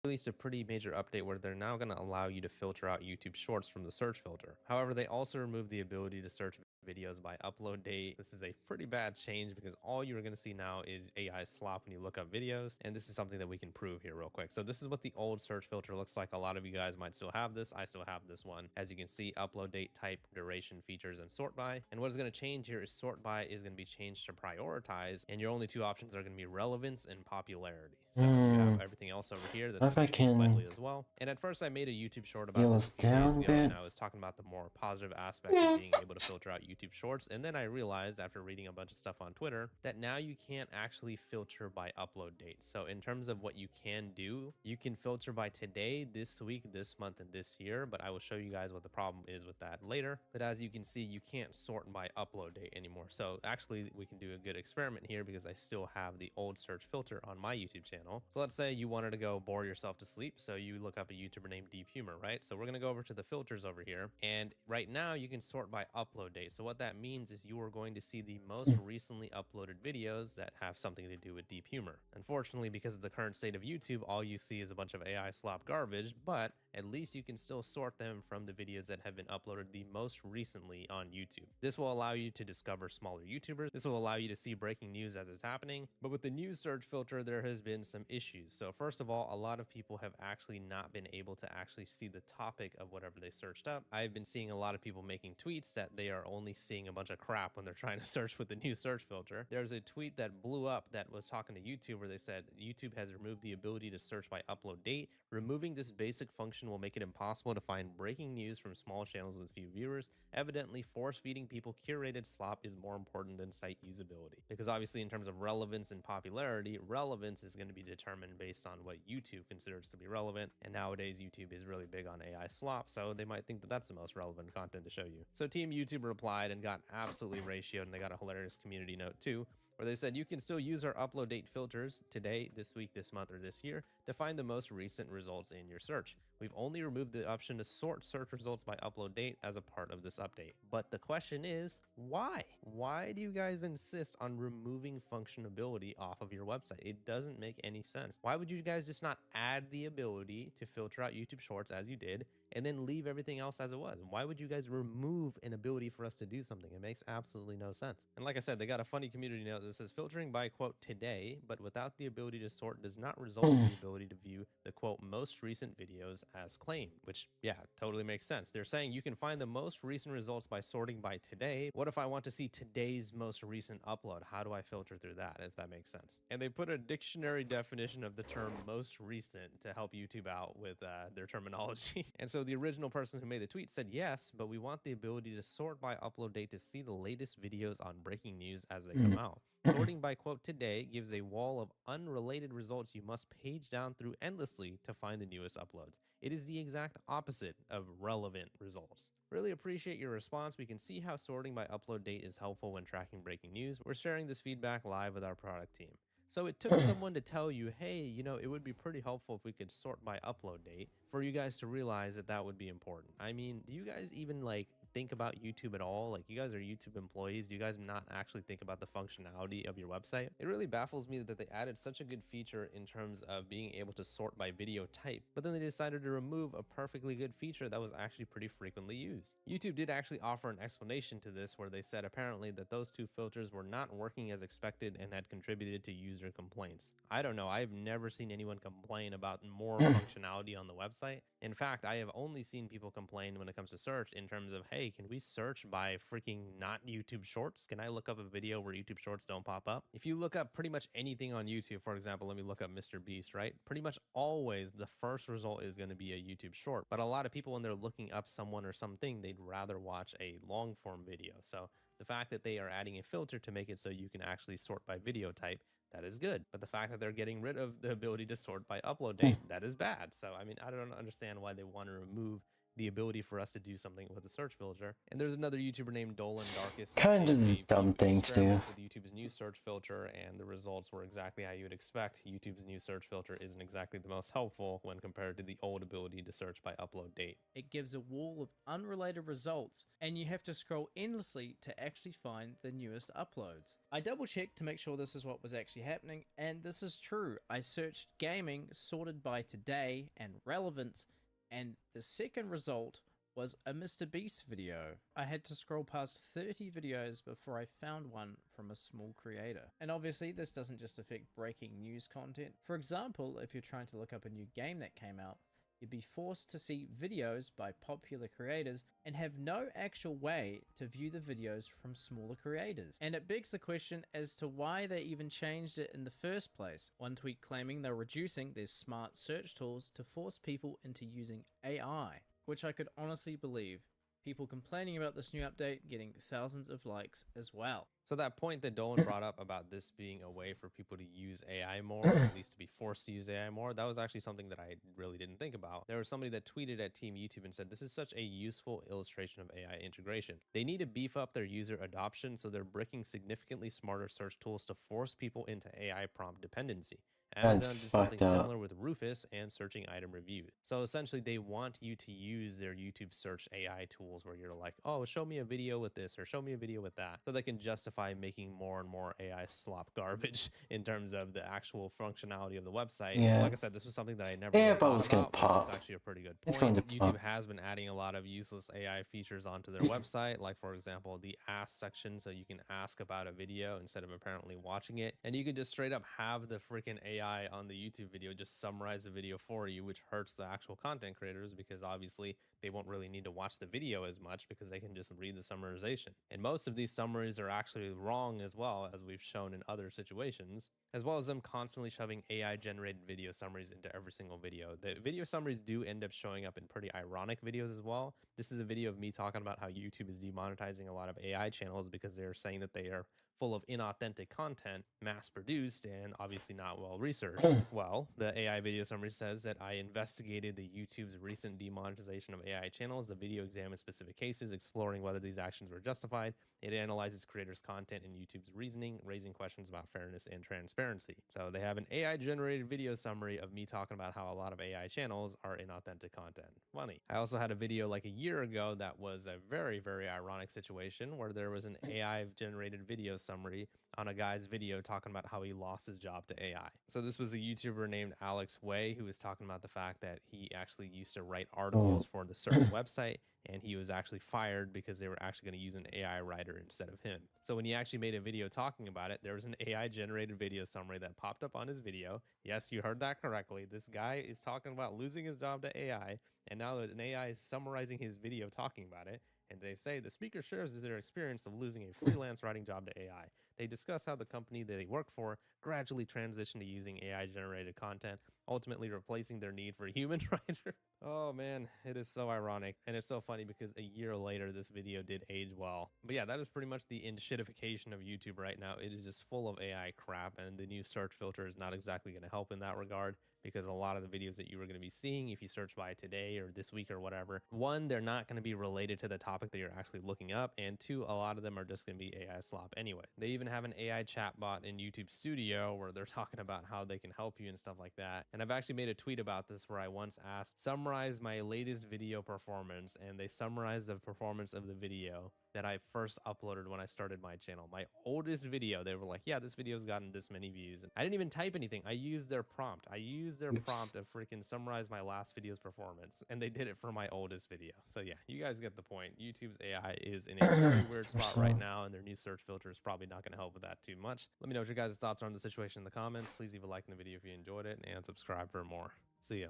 S16: released a pretty major update where they're now going to allow you to filter out YouTube Shorts from the search filter. However, they also removed the ability to search videos by upload date. This is a pretty bad change because all you're going to see now is AI slop when you look up videos, and this is something that we can prove here real quick. So this is what the old search filter looks like. A lot of you guys might still have this. I still have this one. As you can see, upload date, type, duration, features, and sort by. And what is going to change here is sort by is going to be changed to prioritize, and your only two options are going to be relevance and popularity. So you have everything else over here that's going to change slightly as well. And at first I made a YouTube short about this a few days ago, and I was talking about the more positive aspect of being able to filter out YouTube Shorts. And then I realized after reading a bunch of stuff on Twitter that now you can't actually filter by upload date. So in terms of what you can do, you can filter by today, this week, this month, and this year, but I will show you guys what the problem is with that later. But as you can see, you can't sort by upload date anymore. So actually we can do a good experiment here because I still have the old search filter on my YouTube channel. So let's say you wanted to go bore yourself to sleep. So you look up a YouTuber named 𝙂𝙬𝙧𝙖𝙀, right? So we're going to go over to the filters over here. And right now you can sort by upload date. So what that means is you are going to see the most recently uploaded videos that have something to do with 𝙂𝙂𝙀. Unfortunately, because of the current state of YouTube, all you see is a bunch of AI slop garbage, but at least you can still sort them from the videos that have been uploaded the most recently on YouTube. This will allow you to discover smaller YouTubers. This will allow you to see breaking news as it's happening. But with the new search filter, there has been some issues. So first of all, a lot of people have actually not been able to actually see the topic of whatever they searched up. I've been seeing a lot of people making tweets that they are only seeing a bunch of crap when they're trying to search with the new search filter. There's a tweet that blew up that was talking to YouTube where they said YouTube has removed the ability to search by upload date. Removing this basic function will make it impossible to find breaking news from small channels with few viewers. Evidently, force-feeding people curated slop is more important than site usability. Because obviously in terms of relevance and popularity, relevance is going to be determined based on what YouTube considers to be relevant. And nowadays YouTube is really big on AI slop, so they might think that that's the most relevant content to show you. So Team YouTube replied and got absolutely ratioed, and they got a hilarious community note too. where they said you can still use our upload date filters today, this week, this month, or this year to find the most recent results in your search. We've only removed the option to sort search results by upload date as a part of this update. But the question is, why? Why do you guys insist on removing functionality off of your website? It doesn't make any sense. Why would you guys just not add the ability to filter out YouTube Shorts as you did and then leave everything else as it was? Why would you guys remove an ability for us to do something? It makes absolutely no sense. And like I said, they got a funny community note that says filtering by quote today, but without the ability to sort does not result in the ability to view the quote most recent videos as claimed, which yeah, totally makes sense. They're saying you can find the most recent results by sorting by today. What if I want to see today's most recent upload? How do I filter through that, if that makes sense? And they put a dictionary definition of the term most recent to help YouTube out with their terminology. And so the original person who made the tweet said, yes, but we want the ability to sort by upload date to see the latest videos on breaking news as they come out. Sorting by quote today gives a wall of unrelated results you must page down through endlessly to find the newest uploads. It is the exact opposite of relevant results. Really appreciate your response. We can see how sorting by upload date is helpful when tracking breaking news. We're sharing this feedback live with our product team. So it took someone to tell you, hey, you know, it would be pretty helpful if we could sort by upload date for you guys to realize that that would be important. I mean, do you guys even like think about YouTube at all? Like, you guys are YouTube employees. Do you guys not actually think about the functionality of your website? It really baffles me that they added such a good feature in terms of being able to sort by video type, but then they decided to remove a perfectly good feature that was actually pretty frequently used. YouTube did actually offer an explanation to this where they said apparently that those two filters were not working as expected and had contributed to user complaints. I don't know. I've never seen anyone complain about more functionality on the website. In fact, I have only seen people complain when it comes to search in terms of, hey, can we search by freaking not YouTube Shorts? Can I look up a video where YouTube Shorts don't pop up? If you look up pretty much anything on YouTube, for example, let me look up Mr. Beast, right? Pretty much always the first result is going to be a YouTube Short. But a lot of people, when they're looking up someone or something, they'd rather watch a long form video. So the fact that they are adding a filter to make it so you can actually sort by video type, that is good. But the fact that they're getting rid of the ability to sort by upload date, that is bad. So, I mean, I don't understand why they want to remove the ability for us to do something with the search filter. And there's another YouTuber named 𝙂𝙚𝙣𝙧𝙖𝙩
S1: Kind of dumb things to do.
S16: With YouTube's new search filter, and the results were exactly how you would expect. YouTube's new search filter isn't exactly the most helpful when compared to the old ability to search by upload date.
S17: It gives a wall of unrelated results, and you have to scroll endlessly to actually find the newest uploads. I double checked to make sure this is what was actually happening, and this is true. I searched gaming sorted by today and relevance, and the second result was a Mr. Beast video. I had to scroll past 30 videos before I found one from a small creator. And obviously this doesn't just affect breaking news content. For example, if you're trying to look up a new game that came out, you'd be forced to see videos by popular creators and have no actual way to view the videos from smaller creators. And it begs the question as to why they even changed it in the first place. One tweet claiming they're reducing their smart search tools to force people into using AI, which I could honestly believe. People complaining about this new update getting thousands of likes as well.
S16: So that point that Dolan brought up about this being a way for people to use AI more, or at least to be forced to use AI more, that was actually something that I really didn't think about. There was somebody that tweeted at Team YouTube and said, this is such a useful illustration of AI integration. They need to beef up their user adoption, so they're bricking significantly smarter search tools to force people into AI prompt dependency. Amazon did something similar with Rufus and searching item reviews. So essentially they want you to use their YouTube search AI tools where you're like, oh, show me a video with this or show me a video with that. So they can justify making more and more AI slop garbage in terms of the actual functionality of the website.
S1: Yeah.
S16: Like I said, this was something that I never
S1: Yeah,
S16: really
S1: but it's gonna
S16: about, but
S1: pop.
S16: it's actually a pretty good point.
S1: It's going to
S16: YouTube
S1: pop.
S16: has been adding a lot of useless AI features onto their website, like for example, the ask section, so you can ask about a video instead of apparently watching it. And you can just straight up have the freaking AI on the YouTube video just summarize the video for you, which hurts the actual content creators because obviously they won't really need to watch the video as much because they can just read the summarization. And most of these summaries are actually wrong as well, as we've shown in other situations, as well as them constantly shoving AI generated video summaries into every single video. The video summaries do end up showing up in pretty ironic videos as well. This is a video of me talking about how YouTube is demonetizing a lot of AI channels because they're saying that they are full of inauthentic content, mass-produced, and obviously not well-researched. Well, the AI video summary says that I investigated the YouTube's recent demonetization of AI channels. The video examines specific cases, exploring whether these actions were justified. It analyzes creators' content and YouTube's reasoning, raising questions about fairness and transparency. So they have an AI-generated video summary of me talking about how a lot of AI channels are inauthentic content. Funny. I also had a video like a year ago that was a very, very ironic situation where there was an AI-generated video summary on a guy's video talking about how he lost his job to AI. So this was a YouTuber named 𝙂𝙚𝙣𝙚 who was talking about the fact that he actually used to write articles for the certain website, and he was actually fired because they were actually going to use an AI writer instead of him. So when he actually made a video talking about it, there was an AI generated video summary that popped up on his video. Yes, you heard that correctly. This guy is talking about losing his job to AI, and now an AI is summarizing his video talking about it. And they say the speaker shares their experience of losing a freelance writing job to AI. They discuss how the company that they work for gradually transitioned to using AI-generated content, ultimately replacing their need for a human writer. Oh man, it is so ironic. And it's so funny because a year later, this video did age well. But yeah, that is pretty much the shitification of YouTube right now. It is just full of AI crap, and the new search filter is not exactly going to help in that regard, because a lot of the videos that you were going to be seeing if you search by today or this week or whatever, one, they're not going to be related to the topic that you're actually looking up, and two, a lot of them are just going to be AI slop anyway. They even have an AI chatbot in YouTube Studio where they're talking about how they can help you and stuff like that. And I've actually made a tweet about this where I once asked, summarize my latest video performance, and they summarized the performance of the video that I first uploaded when I started my channel. My oldest video, they were like, yeah, this video's gotten this many views. And I didn't even type anything. I used their prompt. I used their prompt to freaking summarize my last video's performance, and they did it for my oldest video. So yeah, you guys get the point. YouTube's AI is in a very weird spot right now, and their new search filter is probably not going to help with that too much. Let me know what your guys' thoughts are on the situation in the comments. Please leave a like in the video if you enjoyed it, and subscribe for more. See ya.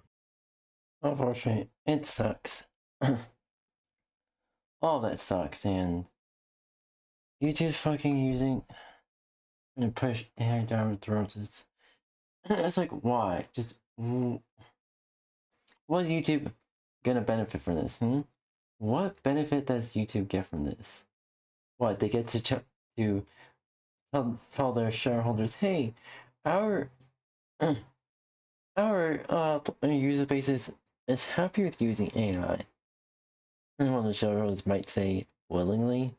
S1: Unfortunately, it sucks. All that sucks, and YouTube's fucking using and push AI down our throats. It's like, why? Just what is YouTube gonna benefit from this? What benefit does YouTube get from this? What, they get to tell their shareholders, hey, our user base is happy with using AI. And one of the shareholders might say willingly.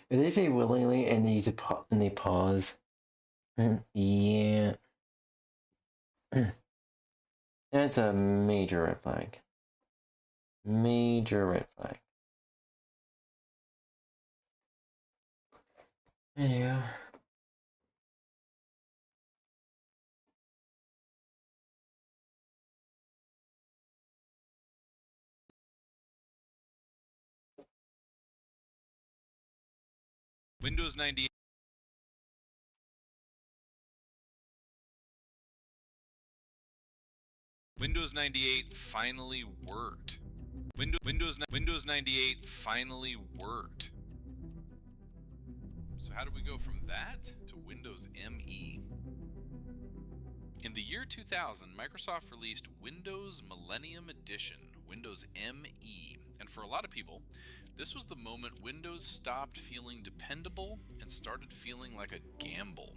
S1: If they say willingly and they pause, yeah, that's a major red flag. Major red flag. Yeah.
S18: Windows 98. Windows 98 finally worked. Windows 98 finally worked. So how do we go from that to Windows ME? In the year 2000, Microsoft released Windows Millennium Edition, Windows ME, and for a lot of people, this was the moment Windows stopped feeling dependable and started feeling like a gamble.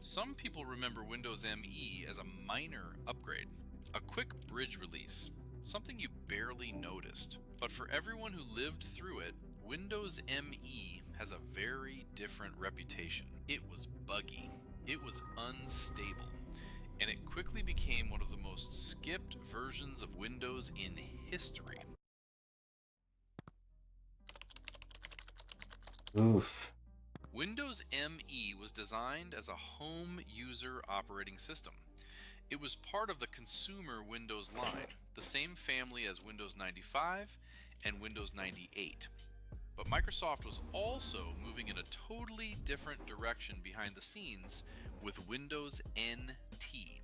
S18: Some people remember Windows ME as a minor upgrade, a quick bridge release, something you barely noticed. But for everyone who lived through it, Windows ME has a very different reputation. It was buggy, it was unstable, and it quickly became one of the most skipped versions of Windows in history.
S1: Oof.
S18: Windows ME was designed as a home user operating system. It was part of the consumer Windows line, the same family as Windows 95 and Windows 98. But Microsoft was also moving in a totally different direction behind the scenes with Windows NT,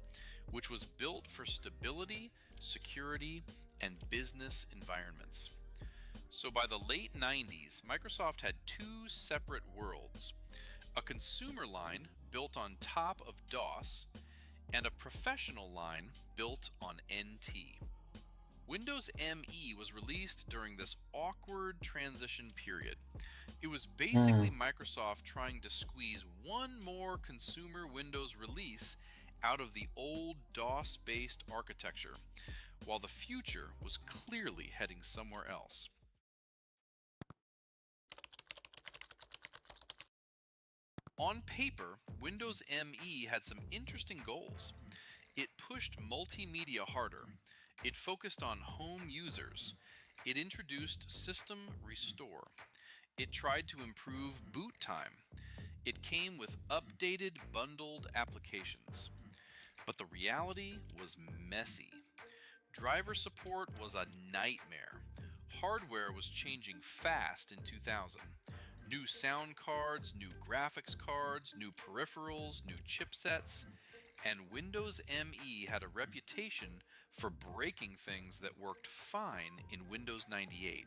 S18: which was built for stability, security, and business environments. So by the late 90s, Microsoft had two separate worlds: a consumer line built on top of DOS, and a professional line built on NT. Windows ME was released during this awkward transition period. It was basically Microsoft trying to squeeze one more consumer Windows release out of the old DOS-based architecture, while the future was clearly heading somewhere else. On paper, Windows ME had some interesting goals. It pushed multimedia harder. It focused on home users. It introduced System Restore. It tried to improve boot time. It came with updated bundled applications. But the reality was messy. Driver support was a nightmare. Hardware was changing fast in 2000. New sound cards, new graphics cards, new peripherals, new chipsets, and Windows ME had a reputation for breaking things that worked fine in Windows 98.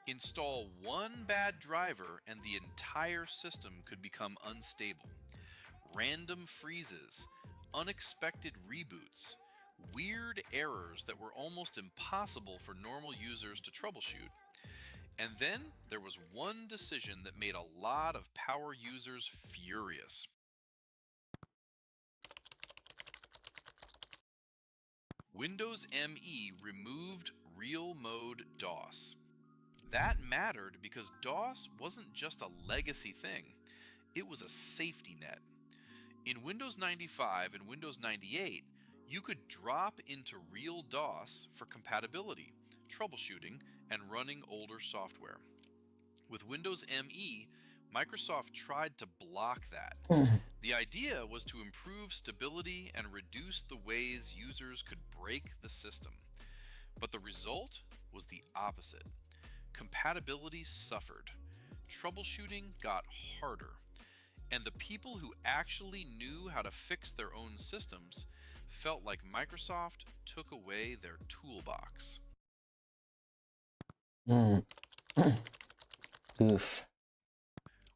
S18: Install one bad driver and the entire system could become unstable. Random freezes, unexpected reboots, weird errors that were almost impossible for normal users to troubleshoot. And then there was one decision that made a lot of power users furious. Windows ME removed Real Mode DOS. That mattered because DOS wasn't just a legacy thing, it was a safety net. In Windows 95 and Windows 98, you could drop into real DOS for compatibility, troubleshooting, and running older software. With Windows ME, Microsoft tried to block that. The idea was to improve stability and reduce the ways users could break the system. But the result was the opposite. Compatibility suffered, troubleshooting got harder, and the people who actually knew how to fix their own systems felt like Microsoft took away their toolbox.
S1: Oof.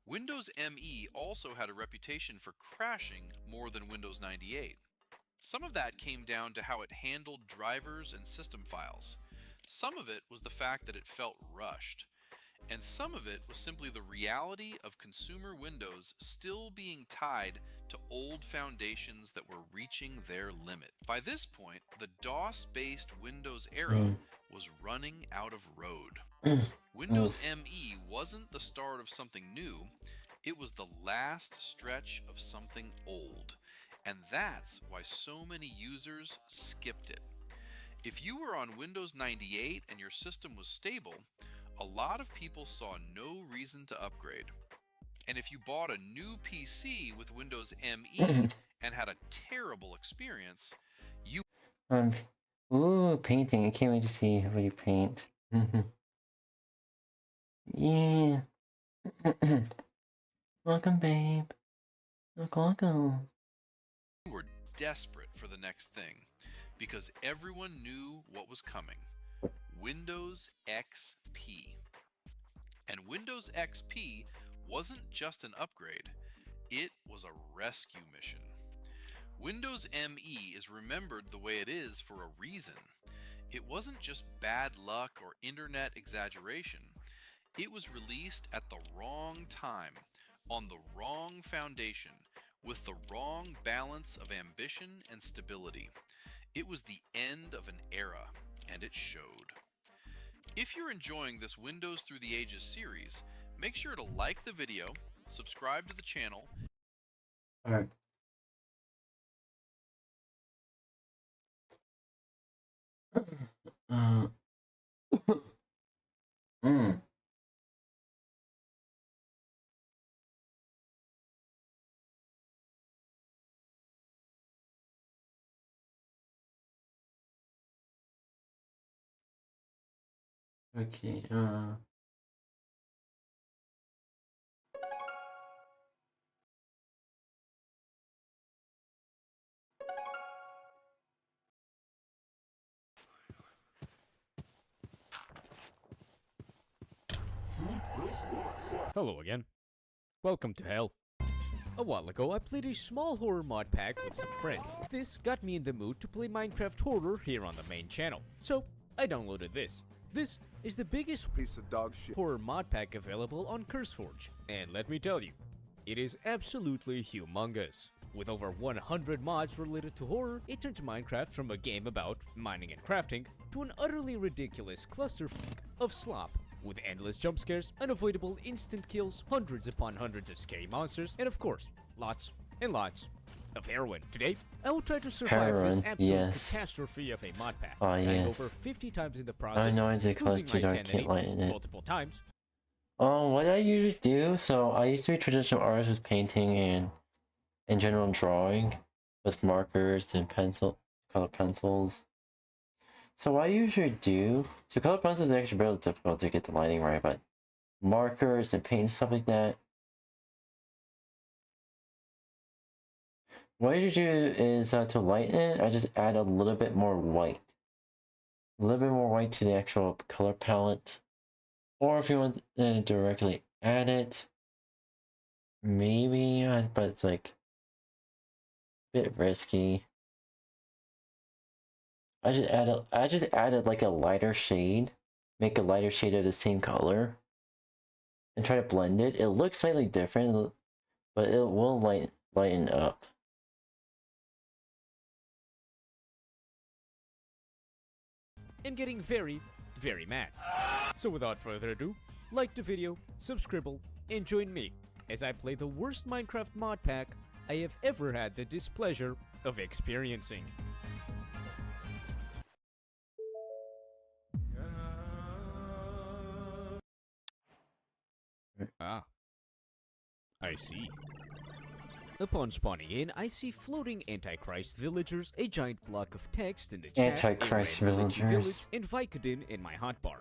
S18: Windows ME also had a reputation for crashing more than Windows 98. Some of that came down to how it handled drivers and system files. Some of it was the fact that it felt rushed. And some of it was simply the reality of consumer Windows still being tied to old foundations that were reaching their limit. By this point, the DOS-based Windows era was running out of road. Windows ME wasn't the start of something new, it was the last stretch of something old. And that's why so many users skipped it. If you were on Windows 98 and your system was stable, a lot of people saw no reason to upgrade. And if you bought a new PC with Windows ME and had a terrible experience, you...
S1: Ooh, painting. I can't wait to see how you paint. Yeah. Welcome, babe. Welcome.
S18: You were desperate for the next thing, because everyone knew what was coming. Windows XP. And Windows XP wasn't just an upgrade, it was a rescue mission. Windows ME is remembered the way it is for a reason. It wasn't just bad luck or internet exaggeration. It was released at the wrong time, on the wrong foundation, with the wrong balance of ambition and stability. It was the end of an era, and it showed. If you're enjoying this Windows Through the Ages series, make sure to like the video, subscribe to the channel.
S1: Alright. Okay,
S19: Hello again. Welcome to hell. A while ago, I played a small horror mod pack with some friends. This got me in the mood to play Minecraft horror here on the main channel, so I downloaded this. This is the biggest piece of dog shit horror mod pack available on CurseForge, and let me tell you, it is absolutely humongous. With over 100 mods related to horror, it turns Minecraft from a game about mining and crafting to an utterly ridiculous clusterfuck of slop, with endless jump scares, unavoidable instant kills, hundreds upon hundreds of scary monsters, and of course, lots and lots of heroin. Today, I will try to survive this absolute catastrophe of a mod pack, dying over 50 times in the process,
S1: I know it's a
S19: losing
S1: too
S19: my
S1: dark,
S19: sanity
S1: can't lighten it.
S19: multiple times.
S1: What I usually do, so I used to be a traditional artist with painting and in general drawing with markers and color pencils. So what I usually do, so color pencils are actually really difficult to get the lighting right, but markers and paint and stuff like that. What I usually do is to lighten it, I just add a little bit more white. A little bit more white to the actual color palette. Or if you want to directly add it, maybe, but it's like a bit risky. I just added like a lighter shade, make a lighter shade of the same color, and try to blend it. It looks slightly different, but it will lighten up.
S19: And getting very, very mad. So without further ado, like the video, subscribe, and join me as I play the worst Minecraft mod pack I have ever had the displeasure of experiencing. Ah, I see. Upon spawning in, I see floating Antichrist villagers, a giant block of text in the chat,
S1: Antichrist
S19: a random glitchy
S1: villagers.
S19: village, and Vicodin in my hotbar.